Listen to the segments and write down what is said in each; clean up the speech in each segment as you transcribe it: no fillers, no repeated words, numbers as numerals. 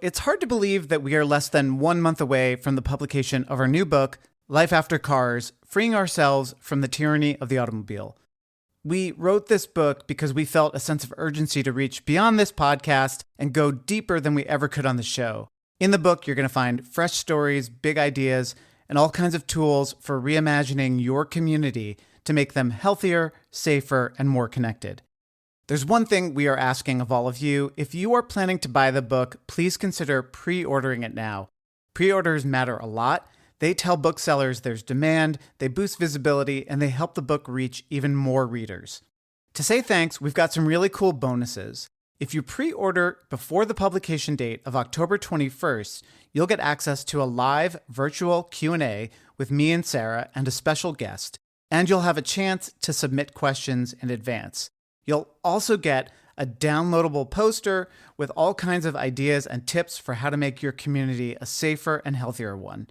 It's hard to believe that we are less than 1 month away from the publication of our new book, Life After Cars, Freeing Ourselves from the Tyranny of the Automobile. We wrote this book because we felt a sense of urgency to reach beyond this podcast and go deeper than we ever could on the show. In the book, you're going to find fresh stories, big ideas, and all kinds of tools for reimagining your community to make them healthier, safer, and more connected. There's one thing we are asking of all of you. If you are planning to buy the book, please consider pre-ordering it now. Pre-orders matter a lot. They tell booksellers there's demand, they boost visibility, and they help the book reach even more readers. To say thanks, we've got some really cool bonuses. If you pre-order before the publication date of October 21st, you'll get access to a live virtual Q&A with me and Sarah and a special guest, and you'll have a chance to submit questions in advance. You'll also get a downloadable poster with all kinds of ideas and tips for how to make your community a safer and healthier one.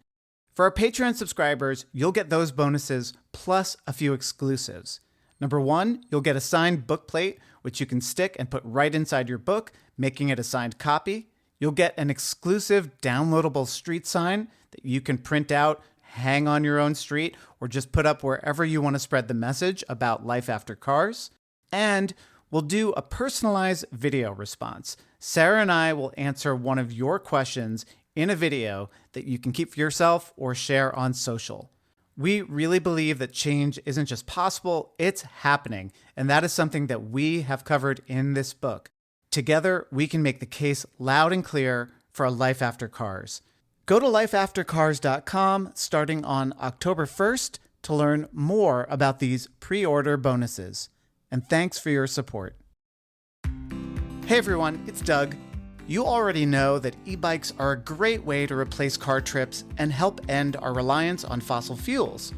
For our Patreon subscribers, you'll get those bonuses plus a few exclusives. Number one, you'll get a signed book plate, which you can stick and put right inside your book, making it a signed copy. You'll get an exclusive downloadable street sign that you can print out, hang on your own street, or just put up wherever you want to spread the message about life after cars. And we'll do a personalized video response. Sarah and I will answer one of your questions in a video that you can keep for yourself or share on social. We really believe that change isn't just possible, it's happening. And that is something that we have covered in this book. Together, we can make the case loud and clear for a life after cars. Go to lifeaftercars.com starting on October 1st to learn more about these pre-order bonuses. And thanks for your support. Hey everyone, it's Doug. You already know that e-bikes are a great way to replace car trips and help end our reliance on fossil fuels,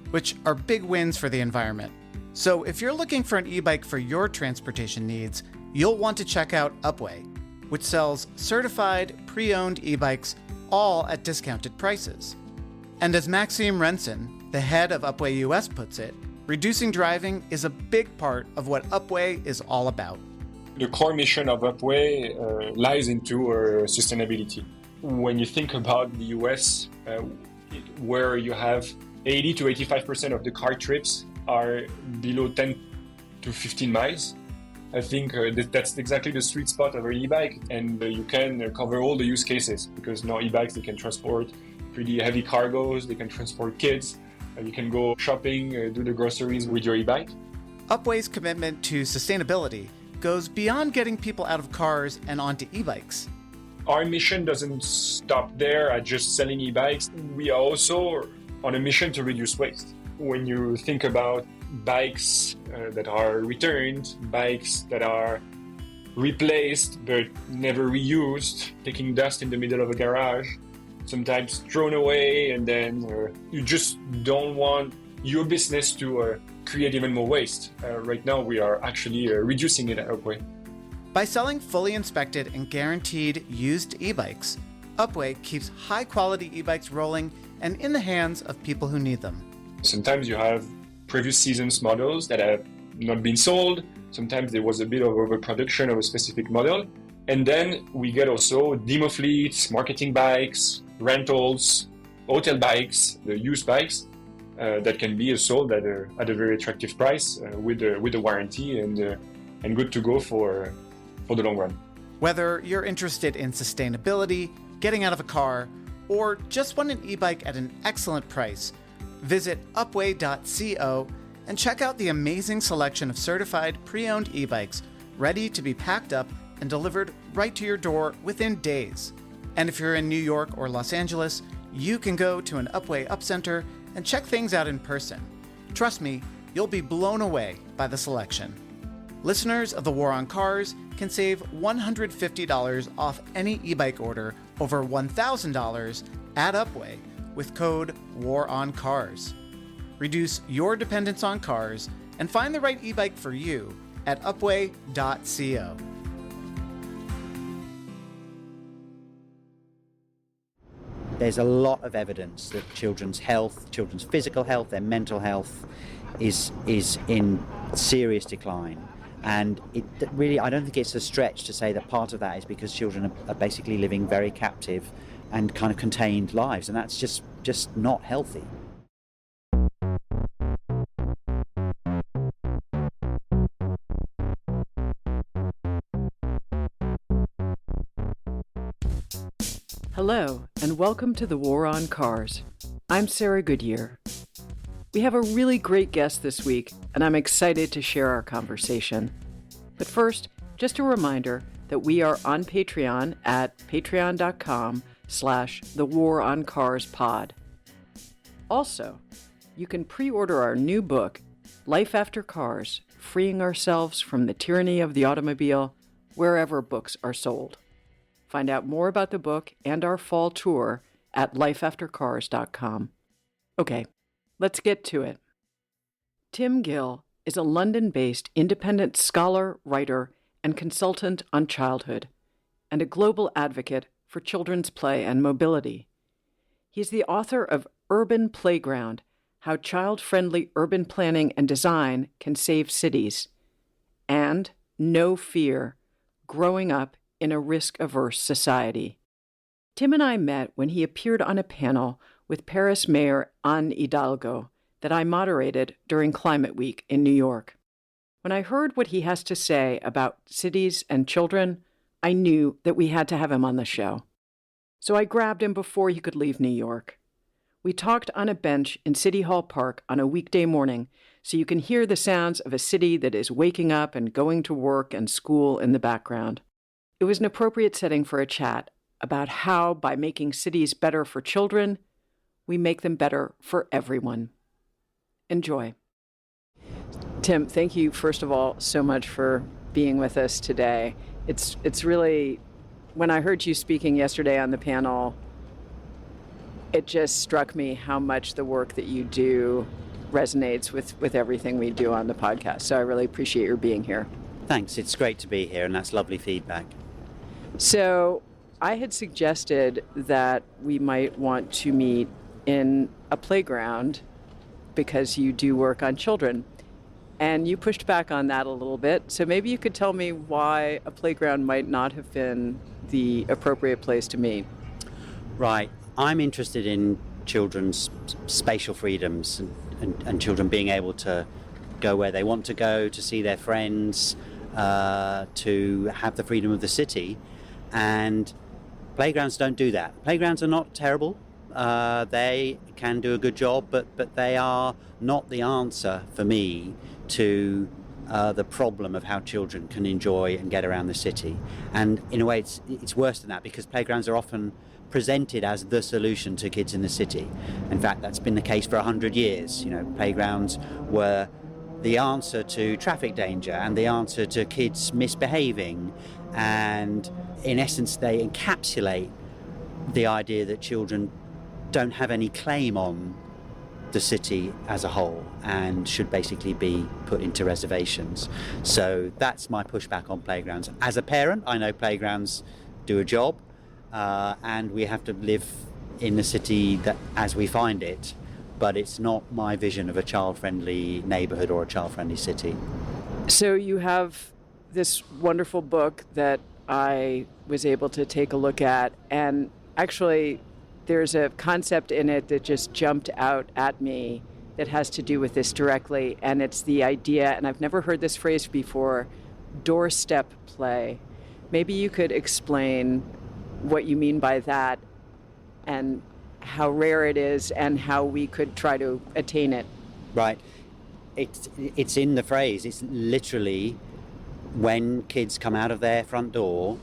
which are big wins for the environment. So if you're looking for an e-bike for your transportation needs, you'll want to check out Upway, which sells certified, pre-owned e-bikes all at discounted prices. And as Maxime Renson, the head of Upway US puts it, reducing driving is a big part of what Upway is all about. The core mission of Upway lies into sustainability. When you think about the US, where you have 80 to 85% of the car trips are below 10 to 15 miles, I think that's exactly the sweet spot of an e-bike, and you can cover all the use cases because now e-bikes, they can transport pretty heavy cargoes, they can transport kids. You can go shopping, do the groceries with your e-bike. Upway's commitment to sustainability goes beyond getting people out of cars and onto e-bikes. Our mission doesn't stop there at just selling e-bikes. We are also on a mission to reduce waste. When you think about bikes that are returned, bikes that are replaced but never reused, taking dust in the middle of a garage, sometimes thrown away, and then you just don't want your business to create even more waste. Right now, we are actually reducing it at Upway. By selling fully inspected and guaranteed used e-bikes, Upway keeps high-quality e-bikes rolling and in the hands of people who need them. Sometimes you have previous season's models that have not been sold. Sometimes there was a bit of overproduction of a specific model. And then we get also demo fleets, marketing bikes, rentals, hotel bikes, the used bikes that can be sold at a very attractive price with a warranty and good to go for the long run. Whether you're interested in sustainability, getting out of a car, or just want an e-bike at an excellent price, visit upway.co and check out the amazing selection of certified pre-owned e-bikes ready to be packed up and delivered right to your door within days. And if you're in New York or Los Angeles, you can go to an Upway Upcenter and check things out in person. Trust me, you'll be blown away by the selection. Listeners of the War on Cars can save $150 off any e-bike order over $1,000 at Upway with code WARONCARS. Reduce your dependence on cars and find the right e-bike for you at upway.co. There's a lot of evidence that children's health, children's physical health, their mental health is in serious decline. And it really, I don't think it's a stretch to say that part of that is because children are basically living very captive and kind of contained lives, and that's just not healthy. Hello, and welcome to The War on Cars. I'm Sarah Goodyear. We have a really great guest this week, and I'm excited to share our conversation. But first, just a reminder that we are on Patreon at patreon.com/thewaroncarspod. Also, you can pre-order our new book, Life After Cars, Freeing Ourselves from the Tyranny of the Automobile, wherever books are sold. Find out more about the book and our fall tour at lifeaftercars.com. Okay, let's get to it. Tim Gill is a London-based independent scholar, writer, and consultant on childhood, and a global advocate for children's play and mobility. He's the author of Urban Playground: How Child-Friendly Urban Planning and Design Can Save Cities, and No Fear: Growing Up in a Risk Averse Society. Tim and I met when he appeared on a panel with Paris Mayor Anne Hidalgo that I moderated during Climate Week in New York. When I heard what he has to say about cities and children, I knew that we had to have him on the show. So I grabbed him before he could leave New York. We talked on a bench in City Hall Park on a weekday morning, so you can hear the sounds of a city that is waking up and going to work and school in the background. It was an appropriate setting for a chat about how, by making cities better for children, we make them better for everyone. Enjoy. Tim, thank you, first of all, so much for being with us today. It's really, when I heard you speaking yesterday on the panel, it just struck me how much the work that you do resonates with everything we do on the podcast. So I really appreciate your being here. Thanks, it's great to be here, and that's lovely feedback. So I had suggested that we might want to meet in a playground because you do work on children. And you pushed back on that a little bit. So maybe you could tell me why a playground might not have been the appropriate place to meet. Right. I'm interested in children's spatial freedoms and children being able to go where they want to go, to see their friends, to have the freedom of the city. And playgrounds don't do that. Playgrounds are not terrible. They can do a good job, but they are not the answer for me to the problem of how children can enjoy and get around the city. And in a way, it's worse than that, because playgrounds are often presented as the solution to kids in the city. In fact, that's been the case for 100 years. You know, playgrounds were the answer to traffic danger and the answer to kids misbehaving. And in essence, they encapsulate the idea that children don't have any claim on the city as a whole and should basically be put into reservations. So that's my pushback on playgrounds. As a parent, I know playgrounds do a job, and we have to live in the city that as we find it, but it's not my vision of a child-friendly neighborhood or a child-friendly city. So you have this wonderful book that I was able to take a look at, and actually there's a concept in it that just jumped out at me that has to do with this directly, and it's the idea, and I've never heard this phrase before, doorstep play. Maybe you could explain what you mean by that and how rare it is and how we could try to attain it. Right. It's in the phrase. It's literally when kids come out of their front door,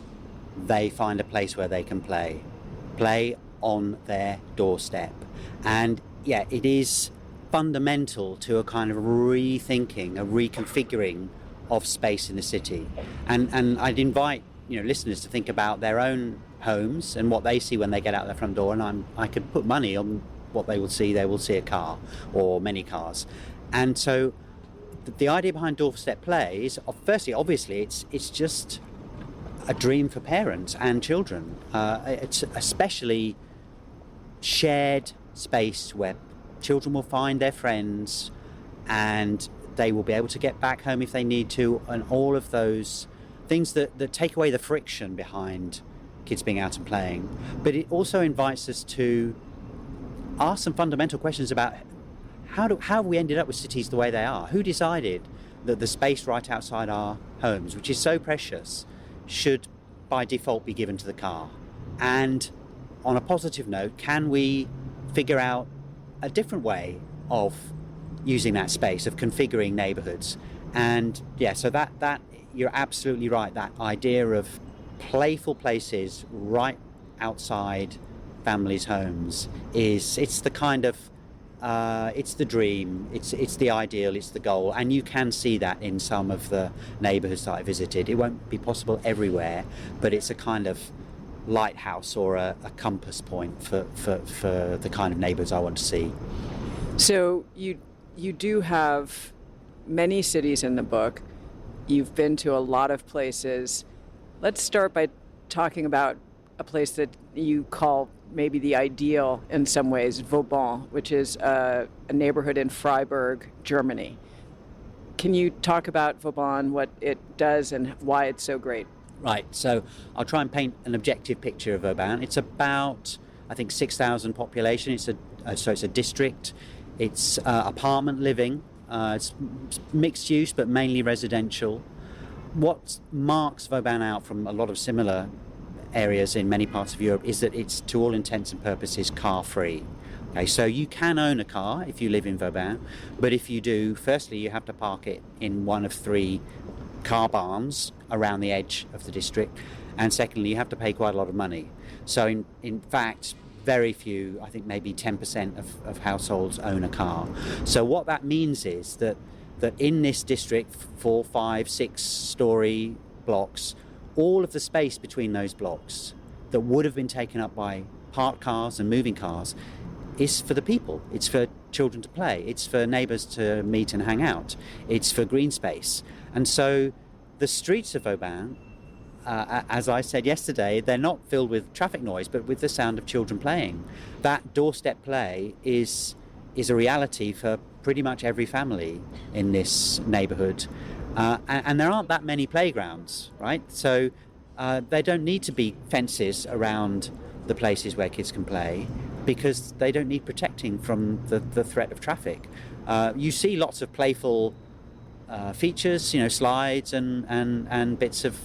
they find a place where they can play on their doorstep. And yeah, it is fundamental to a kind of rethinking, a reconfiguring of space in the city. And I'd invite listeners to think about their own homes and what they see when they get out their front door. And I could put money on what they will see. They will see a car or many cars. And so the idea behind doorstep play is, firstly, obviously, it's just a dream for parents and children. It's especially shared space where children will find their friends and they will be able to get back home if they need to, and all of those things that take away the friction behind kids being out and playing. But it also invites us to ask some fundamental questions about how have we ended up with cities the way they are? Who decided that the space right outside our homes, which is so precious, should by default be given to the car? And on a positive note, can we figure out a different way of using that space, of configuring neighborhoods? And yeah, so that you're absolutely right. That idea of playful places right outside families' homes it's the kind of it's the dream, it's the ideal, it's the goal, and you can see that in some of the neighborhoods that I visited. It won't be possible everywhere, but it's a kind of lighthouse or a compass point for the kind of neighborhoods I want to see. So you do have many cities in the book. You've been to a lot of places. Let's start by talking about a place that you call maybe the ideal in some ways, Vauban, which is a neighborhood in Freiburg, Germany. Can you talk about Vauban, what it does and why it's so great? Right, so I'll try and paint an objective picture of Vauban. It's about, I think, 6,000 population. It's a district. It's apartment living. It's mixed use, but mainly residential. What marks Vauban out from a lot of similar areas in many parts of Europe is that it's, to all intents and purposes, car-free. Okay, so you can own a car if you live in Vauban, but if you do, firstly, you have to park it in one of 3 car barns around the edge of the district, and secondly, you have to pay quite a lot of money. So in fact, very few, I think maybe 10% of households own a car. So what that means is that in this district, 4, 5, 6-story blocks, all of the space between those blocks that would have been taken up by parked cars and moving cars is for the people. It's for children to play. It's for neighbours to meet and hang out. It's for green space. And so the streets of Vauban, as I said yesterday, they're not filled with traffic noise, but with the sound of children playing. That doorstep play is a reality for pretty much every family in this neighbourhood. And there aren't that many playgrounds, right? So there don't need to be fences around the places where kids can play because they don't need protecting from the threat of traffic. You see lots of playful features, slides and bits of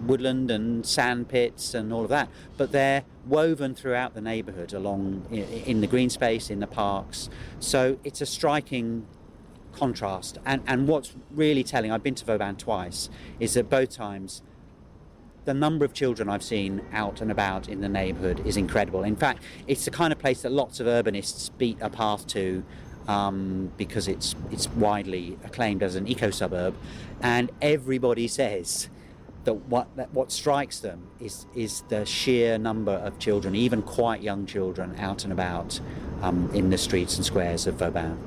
woodland and sand pits and all of that, but they're woven throughout the neighbourhood along in the green space, in the parks. So it's a striking contrast, and what's really telling, I've been to Vauban twice, is that both times the number of children I've seen out and about in the neighbourhood is incredible. In fact, it's the kind of place that lots of urbanists beat a path to because it's widely acclaimed as an eco-suburb, and everybody says that what strikes them is the sheer number of children, even quite young children, out and about in the streets and squares of Vauban.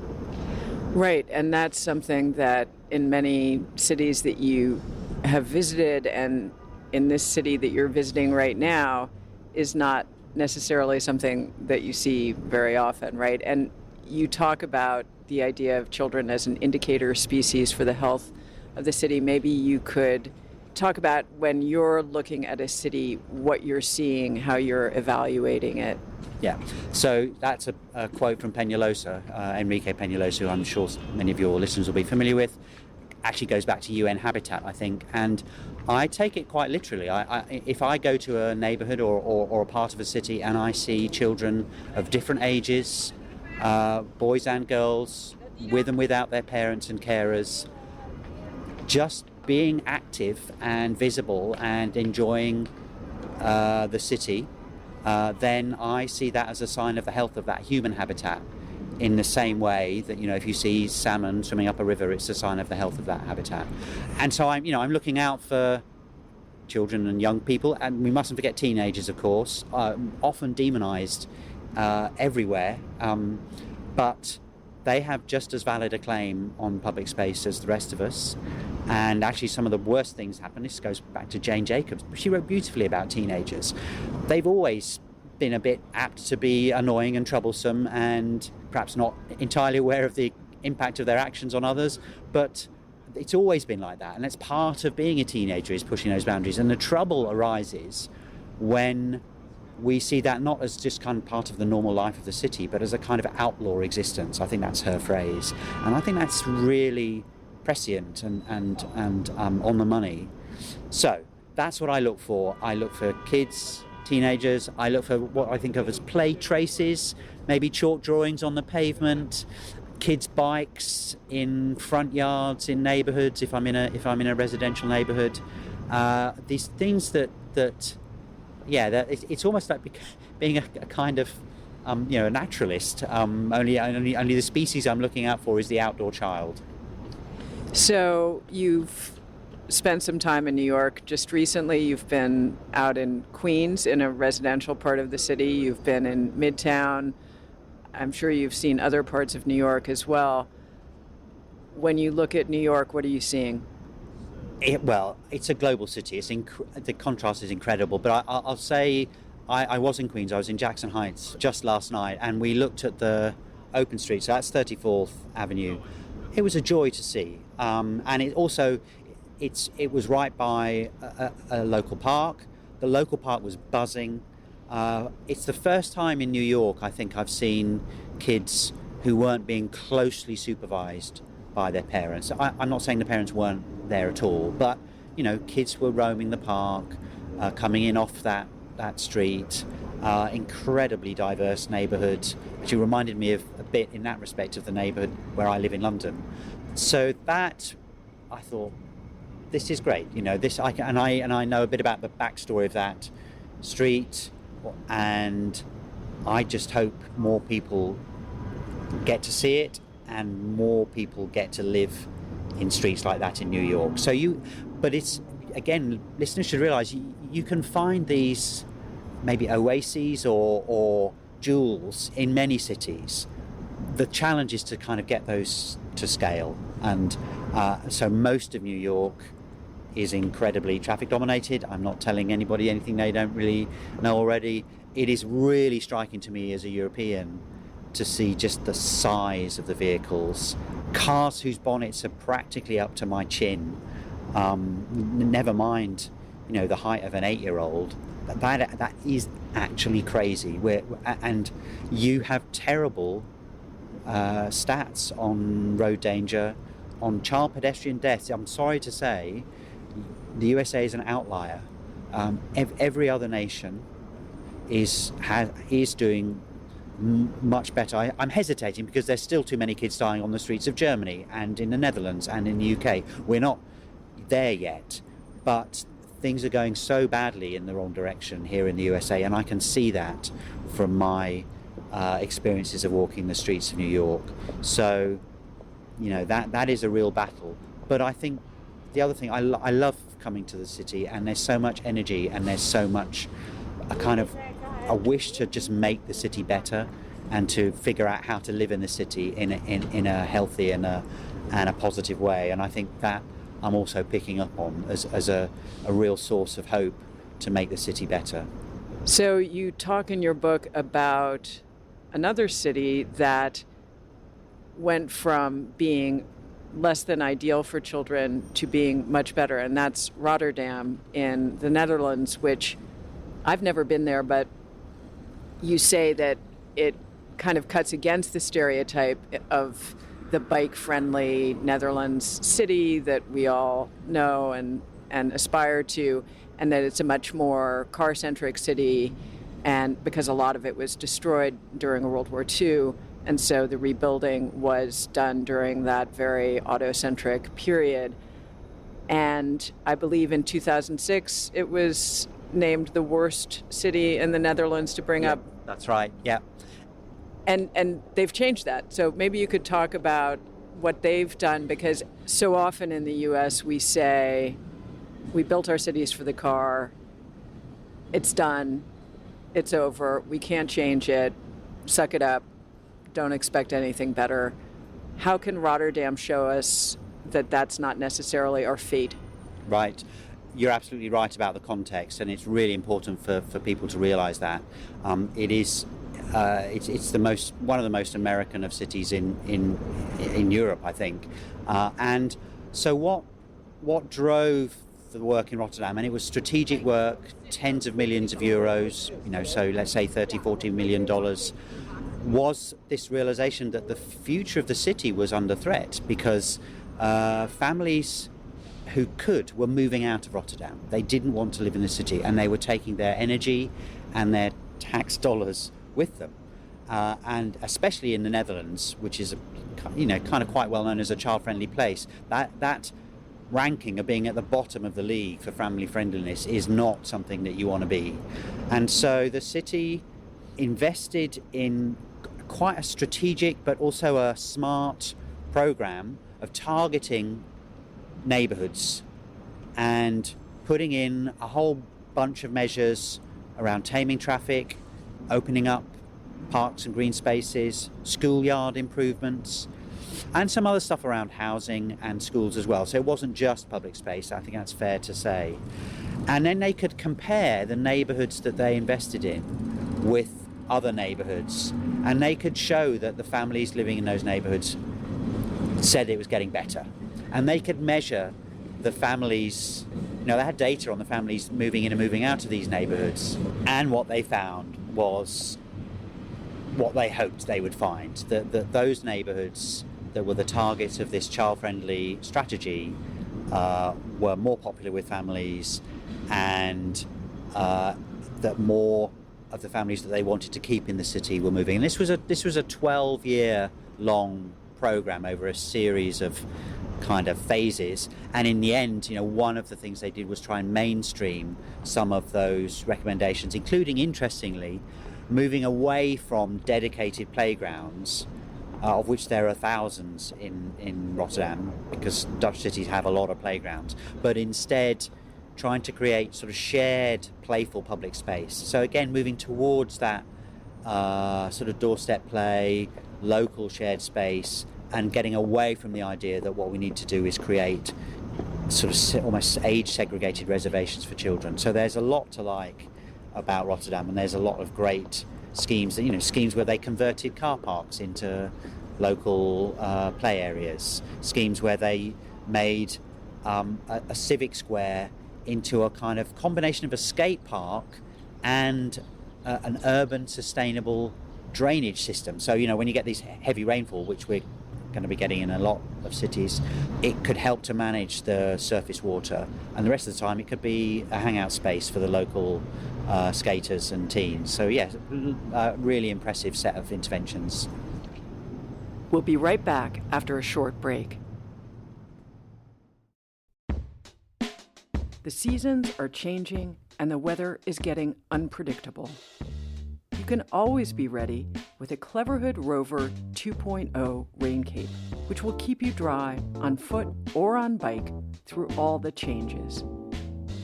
Right, and that's something that in many cities that you have visited, and in this city that you're visiting right now, is not necessarily something that you see very often, right? And you talk about the idea of children as an indicator species for the health of the city. Maybe you could talk about, when you're looking at a city, what you're seeing, how you're evaluating it. Yeah, so that's a quote from Peñalosa, Enrique Peñalosa, who I'm sure many of your listeners will be familiar with. Actually goes back to UN Habitat, I think, and I take it quite literally. If I go to a neighbourhood or a part of a city and I see children of different ages, boys and girls, with and without their parents and carers, just being active and visible and enjoying the city, then I see that as a sign of the health of that human habitat, in the same way that, if you see salmon swimming up a river, it's a sign of the health of that habitat. And so I'm looking out for children and young people, and we mustn't forget teenagers, of course, often demonized everywhere, but they have just as valid a claim on public space as the rest of us. And actually some of the worst things happen. This goes back to Jane Jacobs. She wrote beautifully about teenagers. They've always been a bit apt to be annoying and troublesome and perhaps not entirely aware of the impact of their actions on others, but it's always been like that, and it's part of being a teenager, is pushing those boundaries. And the trouble arises when we see that not as just kind of part of the normal life of the city, but as a kind of outlaw existence. I think that's her phrase, and I think that's really prescient and on the money. So that's what I look for. I look for kids, teenagers. I look for what I think of as play traces, maybe chalk drawings on the pavement, kids' bikes in front yards in neighbourhoods. If I'm in a residential neighbourhood, these things that it's almost like being a kind of a naturalist. Only the species I'm looking out for is the outdoor child. So you've spent some time in New York. Just recently, you've been out in Queens in a residential part of the city. You've been in Midtown. I'm sure you've seen other parts of New York as well. When you look at New York, what are you seeing? It's a global city. The contrast is incredible. But I'll say I was in Queens. I was in Jackson Heights just last night, and we looked at the open street. So that's 34th Avenue. It was a joy to see. And it also, it was right by a local park. The local park was buzzing. It's the first time in New York, I think, I've seen kids who weren't being closely supervised by their parents. I'm not saying the parents weren't there at all, but kids were roaming the park, coming in off that street. Incredibly diverse neighbourhood, which reminded me of a bit in that respect of the neighbourhood where I live in London. So that, I thought, this is great. I know a bit about the backstory of that street, and I just hope more people get to see it and more people get to live in streets like that in New York. But it's, again, listeners should realise you can find these maybe oases or jewels in many cities. The challenge is to kind of get those to scale, and so most of New York is incredibly traffic dominated. I'm not telling anybody anything they don't really know already. It is really striking to me as a European to see just the size of the vehicles, cars whose bonnets are practically up to my chin, never mind the height of an 8-year-old. That is actually crazy. And you have terrible stats on road danger, on child pedestrian deaths. I'm sorry to say, the USA is an outlier. Every other nation is doing much better. I'm hesitating because there's still too many kids dying on the streets of Germany and in the Netherlands and in the UK. We're not there yet, but things are going so badly in the wrong direction here in the USA, and I can see that from my experiences of walking the streets of New York. So, that is a real battle. But I think the other thing, I love coming to the city, and there's so much energy, and there's so much a wish to just make the city better and to figure out how to live in the city in a healthy and a positive way. And I think that I'm also picking up on as a real source of hope to make the city better. So you talk in your book about another city that went from being less than ideal for children to being much better, and that's Rotterdam in the Netherlands, which I've never been there, but you say that it kind of cuts against the stereotype of the bike-friendly Netherlands city that we all know and aspire to, and that it's a much more car-centric city, and because a lot of it was destroyed during World War II, and so the rebuilding was done during that very auto-centric period. And I believe in 2006 it was named the worst city in the Netherlands to bring up. That's right, yeah. And they've changed that. So maybe you could talk about what they've done, because so often in the U.S. we say, we built our cities for the car, it's done, it's over, we can't change it, suck it up, don't expect anything better. How can Rotterdam show us that that's not necessarily our fate? Right. You're absolutely right about the context, and it's really important for people to realise that. It is it's one of the most American of cities in Europe, I think. And so what drove the work in Rotterdam, and it was strategic work, tens of millions of euros, so let's say $30-40 million, was this realization that the future of the city was under threat because families who were moving out of Rotterdam. They didn't want to live in the city, and they were taking their energy and their tax dollars with them. And especially in the Netherlands, which is kind of quite well known as a child-friendly place, that ranking of being at the bottom of the league for family friendliness is not something that you want to be. And so the city invested in quite a strategic but also a smart program of targeting neighborhoods and putting in a whole bunch of measures around taming traffic, opening up parks and green spaces, schoolyard improvements, and some other stuff around housing and schools as well. So it wasn't just public space, I think that's fair to say. And then they could compare the neighborhoods that they invested in with other neighborhoods, and they could show that the families living in those neighborhoods said it was getting better. And they could measure the families, they had data on the families moving in and moving out of these neighborhoods, and what they found was what they hoped they would find, that those neighborhoods that were the targets of this child-friendly strategy were more popular with families, and that more of the families that they wanted to keep in the city were moving. And this was a 12-year long program over a series of kind of phases, and in the end, one of the things they did was try and mainstream some of those recommendations, including, interestingly, moving away from dedicated playgrounds, of which there are thousands in Rotterdam, because Dutch cities have a lot of playgrounds, but instead trying to create sort of shared, playful public space. So again, moving towards that sort of doorstep play, local shared space, and getting away from the idea that what we need to do is create sort of almost age-segregated reservations for children. So there's a lot to like about Rotterdam, and there's a lot of great schemes, schemes where they converted car parks into local play areas, schemes where they made a civic square into a kind of combination of a skate park and an urban sustainable drainage system. So, when you get these heavy rainfall, which we're going to be getting in a lot of cities, it could help to manage the surface water, and the rest of the time it could be a hangout space for the local skaters and teens. So yes, a really impressive set of interventions. We'll be right back after a short break. The seasons are changing and the weather is getting unpredictable. You can always be ready with a Cleverhood Rover 2.0 rain cape, which will keep you dry on foot or on bike through all the changes.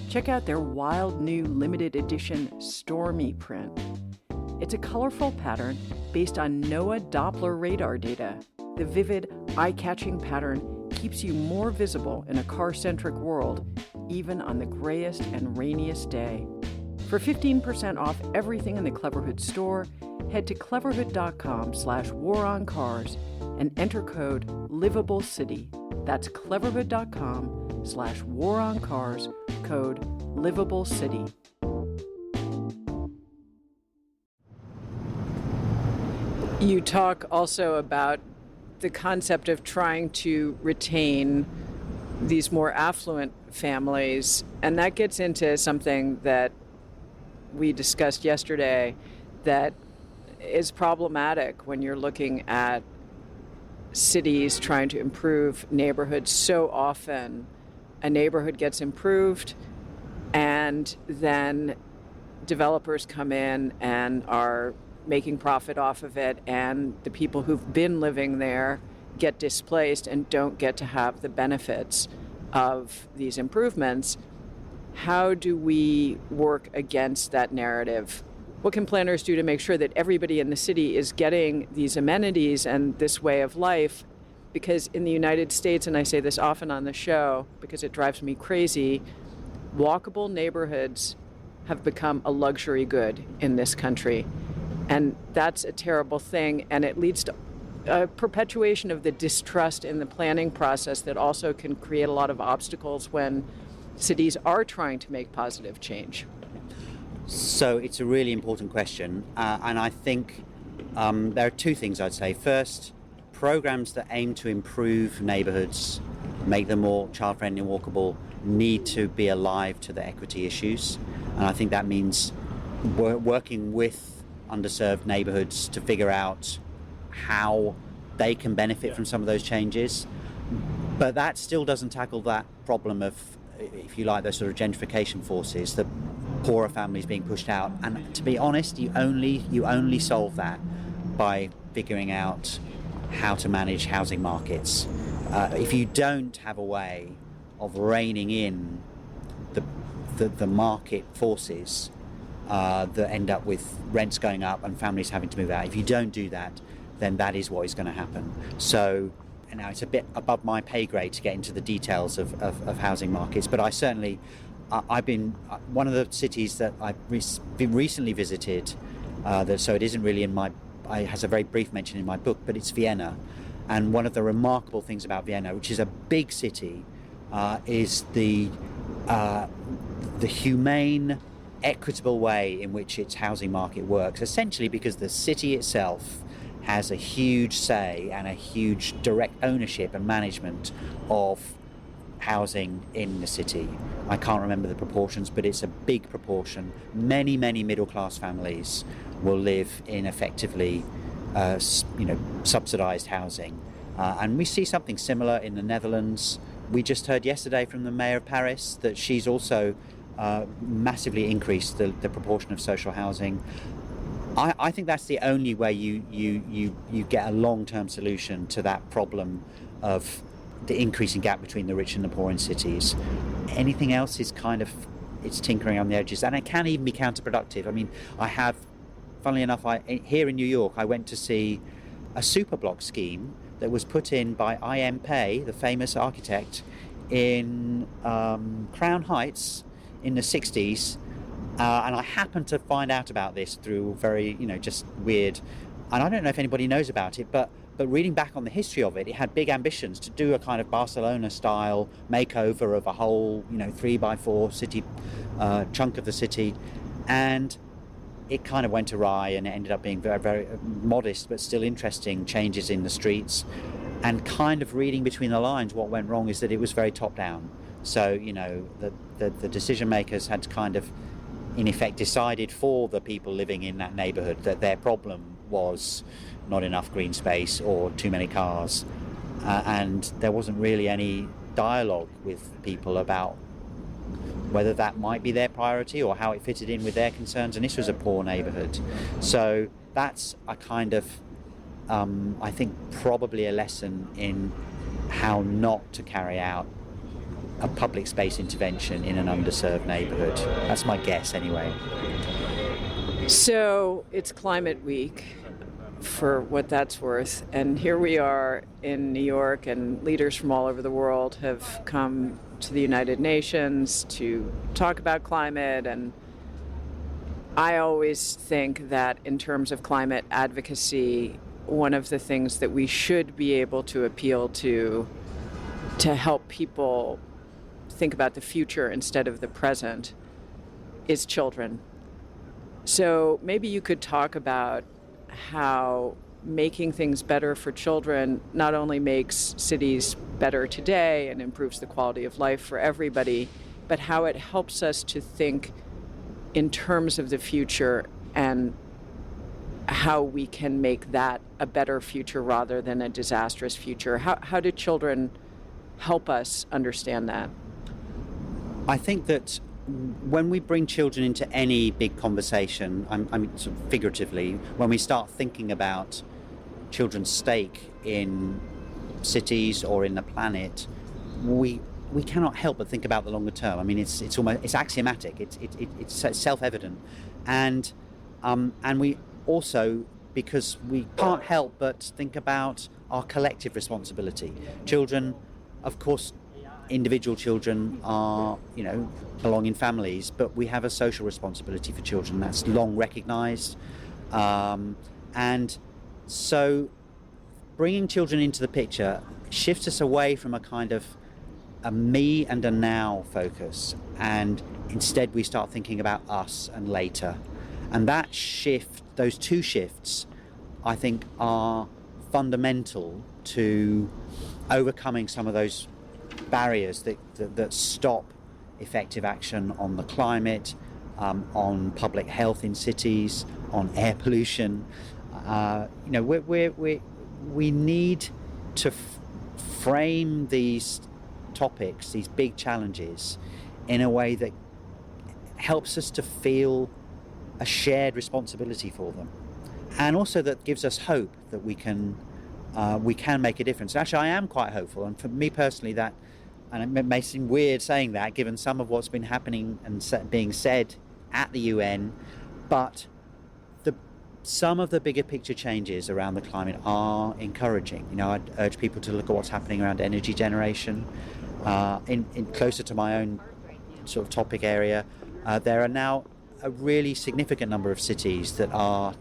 Check out their wild new limited edition Stormy print. It's a colorful pattern based on NOAA Doppler radar data. The vivid, eye-catching pattern keeps you more visible in a car-centric world, even on the grayest and rainiest day. For 15% off everything in the Cleverhood store, head to cleverhood.com/waroncars and enter code LIVABLECITY. That's cleverhood.com/waroncars, code LIVABLECITY. You talk also about the concept of trying to retain these more affluent families, and that gets into something that we discussed yesterday that is problematic when you're looking at cities trying to improve neighborhoods. So often a neighborhood gets improved and then developers come in and are making profit off of it, and the people who've been living there get displaced and don't get to have the benefits of these improvements. How do we work against that narrative? What can planners do to make sure that everybody in the city is getting these amenities and this way of life? Because in the United States, and I say this often on the show because it drives me crazy, walkable neighborhoods have become a luxury good in this country. And that's a terrible thing, and it leads to a perpetuation of the distrust in the planning process that also can create a lot of obstacles when cities are trying to make positive change. So it's a really important question, and I think there are two things I'd say. First, programs that aim to improve neighbourhoods, make them more child-friendly and walkable, need to be alive to the equity issues. And I think that means working with underserved neighbourhoods to figure out how they can benefit from some of those changes. But that still doesn't tackle that problem of, if you like, those sort of gentrification forces, the poorer families being pushed out. And to be honest, you only solve that by figuring out how to manage housing markets. If you don't have a way of reining in the market forces that end up with rents going up and families having to move out, if you don't do that, then that is what is going to happen. So now it's a bit above my pay grade to get into the details of housing markets, but I certainly, I've been, one of the cities that I've recently visited, so it isn't really in my, it has a very brief mention in my book, but it's Vienna. And one of the remarkable things about Vienna, which is a big city, is the humane, equitable way in which its housing market works, essentially because the city itself has a huge say and a huge direct ownership and management of housing in the city. I can't remember the proportions, but it's a big proportion. Many middle-class families will live in effectively subsidised housing. And we see something similar in the Netherlands. We just heard yesterday from the Mayor of Paris that she's also massively increased the proportion of social housing. I think that's the only way you get a long-term solution to that problem of the increasing gap between the rich and the poor in cities. Anything else is it's tinkering on the edges, and it can even be counterproductive. I mean, funnily enough, here in New York, I went to see a superblock scheme that was put in by I.M. Pei, the famous architect, in Crown Heights in the 60s. And I happened to find out about this through very, just weird, and I don't know if anybody knows about it, but reading back on the history of it, it had big ambitions to do a kind of Barcelona-style makeover of a whole, 3x4 city chunk of the city, and it kind of went awry, and it ended up being very, very modest but still interesting changes in the streets. And kind of reading between the lines, what went wrong is that it was very top-down. So, the decision makers had kind of, in effect, decided for the people living in that neighbourhood that their problem was not enough green space or too many cars, and there wasn't really any dialogue with people about whether that might be their priority or how it fitted in with their concerns. And this was a poor neighbourhood, so that's a kind of I think probably a lesson in how not to carry out a public space intervention in an underserved neighbourhood. That's my guess anyway. So it's Climate Week, for what that's worth, and here we are in New York, and leaders from all over the world have come to the United Nations to talk about climate. And I always think that in terms of climate advocacy, one of the things that we should be able to appeal to help people think about the future instead of the present is children. So maybe you could talk about how making things better for children not only makes cities better today and improves the quality of life for everybody, but how it helps us to think in terms of the future and how we can make that a better future rather than a disastrous future. How do children help us understand that? I think that when we bring children into any big conversation, I mean sort of figuratively, when we start thinking about children's stake in cities or in the planet, we cannot help but think about the longer term. I mean, it's axiomatic. It's self-evident, and we also, because we can't help but think about our collective responsibility. Children, of course, individual children are, belong in families, but we have a social responsibility for children that's long recognised. And so bringing children into the picture shifts us away from a kind of a me and a now focus, and instead we start thinking about us and later. And that shift, those two shifts, I think are fundamental to overcoming some of those barriers that stop effective action on the climate, on public health in cities, on air pollution. We need to frame these topics, these big challenges, in a way that helps us to feel a shared responsibility for them, and also that gives us hope that we can make a difference. Actually, I am quite hopeful, and for me personally, that, and it may seem weird saying that given some of what's been happening and being said at the UN, but some of the bigger picture changes around the climate are encouraging. I'd urge people to look at what's happening around energy generation. In closer to my own sort of topic area, there are now a really significant number of cities that are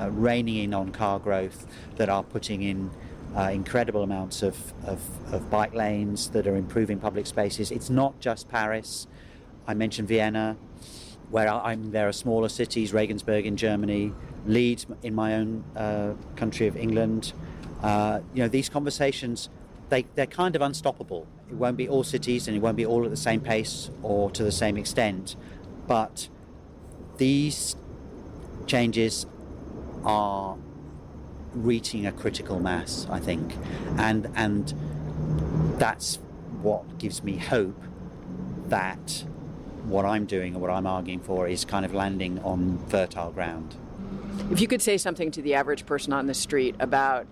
reining in on car growth, that are putting in incredible amounts of bike lanes, that are improving public spaces. It's not just Paris. I mentioned Vienna, where there are smaller cities, Regensburg in Germany, Leeds in my own country of England. These conversations, they're kind of unstoppable. It won't be all cities, and it won't be all at the same pace or to the same extent, but these changes are reaching a critical mass, I think, and that's what gives me hope that what I'm doing and what I'm arguing for is kind of landing on fertile ground. If you could say something to the average person on the street about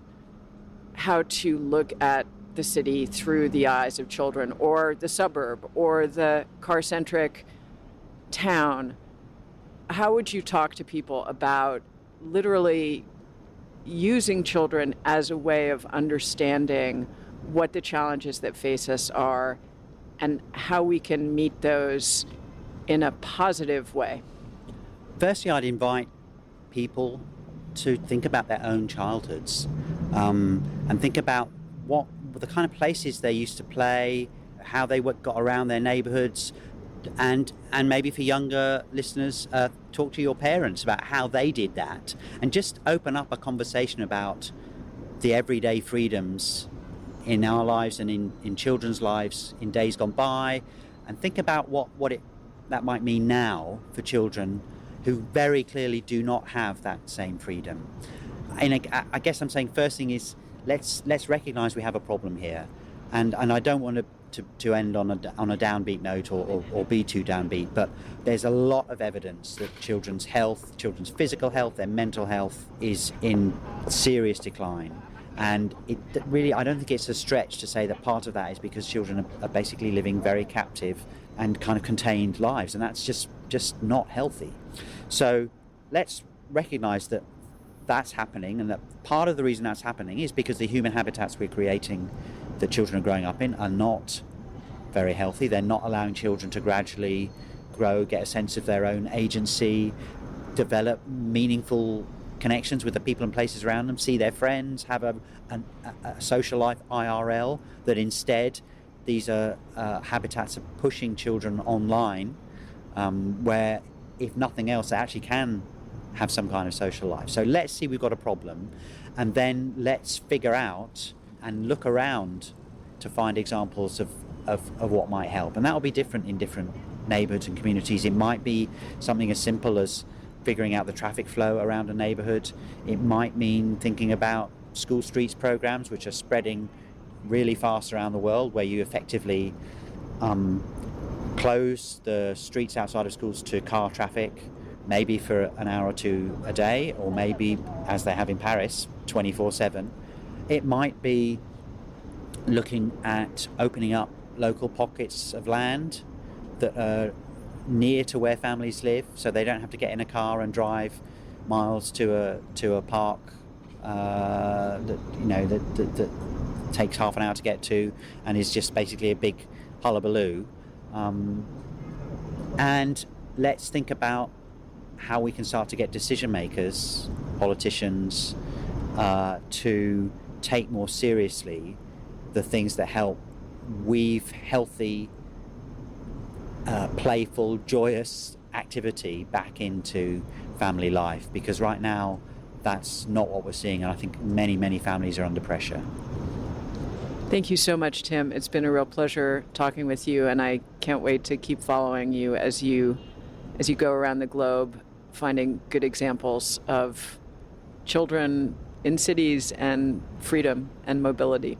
how to look at the city through the eyes of children, or the suburb, or the car-centric town, how would you talk to people about literally using children as a way of understanding what the challenges that face us are and how we can meet those in a positive way? Firstly, I'd invite people to think about their own childhoods, and think about what the kind of places they used to play, how they got around their neighborhoods, and maybe for younger listeners, talk to your parents about how they did that, and just open up a conversation about the everyday freedoms in our lives and in children's lives in days gone by, and think about what that might mean now for children who very clearly do not have that same freedom. And I guess I'm saying first thing is let's recognize we have a problem here, and I don't want to end on a downbeat note or be too downbeat, but there's a lot of evidence that children's health, children's physical health, their mental health is in serious decline. And it really, I don't think it's a stretch to say that part of that is because children are basically living very captive and kind of contained lives, and that's just not healthy. So let's recognize that that's happening, and that part of the reason that's happening is because the human habitats we're creating that children are growing up in are not very healthy. They're not allowing children to gradually grow, get a sense of their own agency, develop meaningful connections with the people and places around them, see their friends, have a social life IRL, that instead these are habitats of pushing children online, where if nothing else they actually can have some kind of social life. So let's see we've got a problem, and then let's figure out and look around to find examples of what might help. And that will be different in different neighborhoods and communities. It might be something as simple as figuring out the traffic flow around a neighborhood. It might mean thinking about school streets programs, which are spreading really fast around the world, where you effectively close the streets outside of schools to car traffic, maybe for an hour or two a day, or maybe, as they have in Paris, 24/7. It might be looking at opening up local pockets of land that are near to where families live, so they don't have to get in a car and drive miles to a park that takes half an hour to get to and is just basically a big hullabaloo. And let's think about how we can start to get decision makers, politicians, to take more seriously the things that help weave healthy, playful, joyous activity back into family life, because right now that's not what we're seeing, and I think many families are under pressure. Thank you so much, Tim. It's been a real pleasure talking with you, and I can't wait to keep following you as you go around the globe finding good examples of children in cities and freedom and mobility.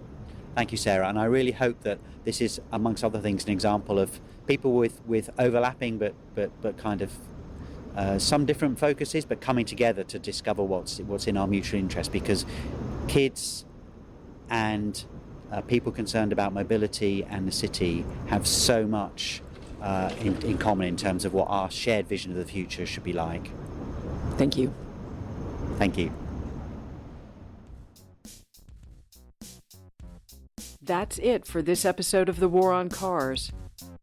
Thank you, Sarah, and I really hope that this is, amongst other things, an example of people with overlapping but kind of some different focuses, but coming together to discover what's in our mutual interest, because kids and people concerned about mobility and the city have so much in common in terms of what our shared vision of the future should be like. Thank you. Thank you. That's it for this episode of The War on Cars.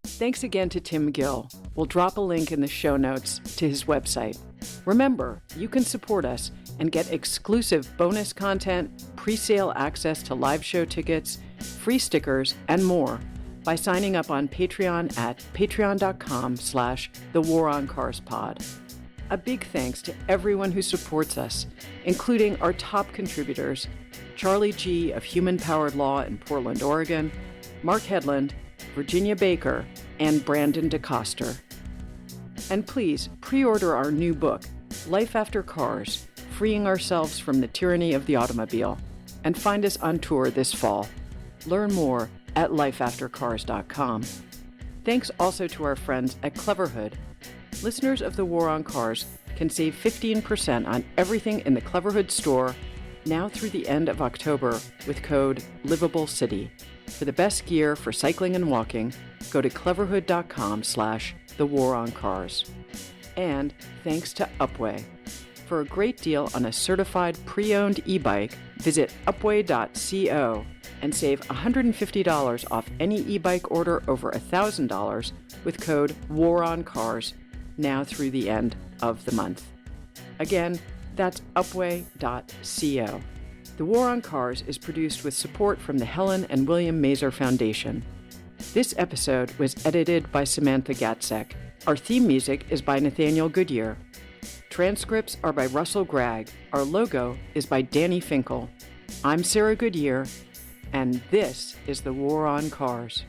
Thanks again to Tim Gill. We'll drop a link in the show notes to his website. Remember, you can support us and get exclusive bonus content, pre-sale access to live show tickets, free stickers, and more by signing up on Patreon at patreon.com/thewaroncarspod. A big thanks to everyone who supports us, including our top contributors, Charlie G. of Human Powered Law in Portland, Oregon, Mark Headland, Virginia Baker, and Brandon DeCoster. And please pre-order our new book, Life After Cars, Freeing Ourselves from the Tyranny of the Automobile, and find us on tour this fall. Learn more at lifeaftercars.com. Thanks also to our friends at Cleverhood. Listeners of The War on Cars can save 15% on everything in the Cleverhood store now through the end of October with code LivableCity. For the best gear for cycling and walking, go to cleverhood.com/thewaroncars. And thanks to Upway. For a great deal on a certified pre-owned e-bike, visit upway.co and save $150 off any e-bike order over $1,000 with code WARONCARS now through the end of the month. Again, that's upway.co. The War on Cars is produced with support from the Helen and William Mazer Foundation. This episode was edited by Samantha Gatzek. Our theme music is by Nathaniel Goodyear. Transcripts are by Russell Gregg. Our logo is by Danny Finkel. I'm Sarah Goodyear, and this is The War on Cars.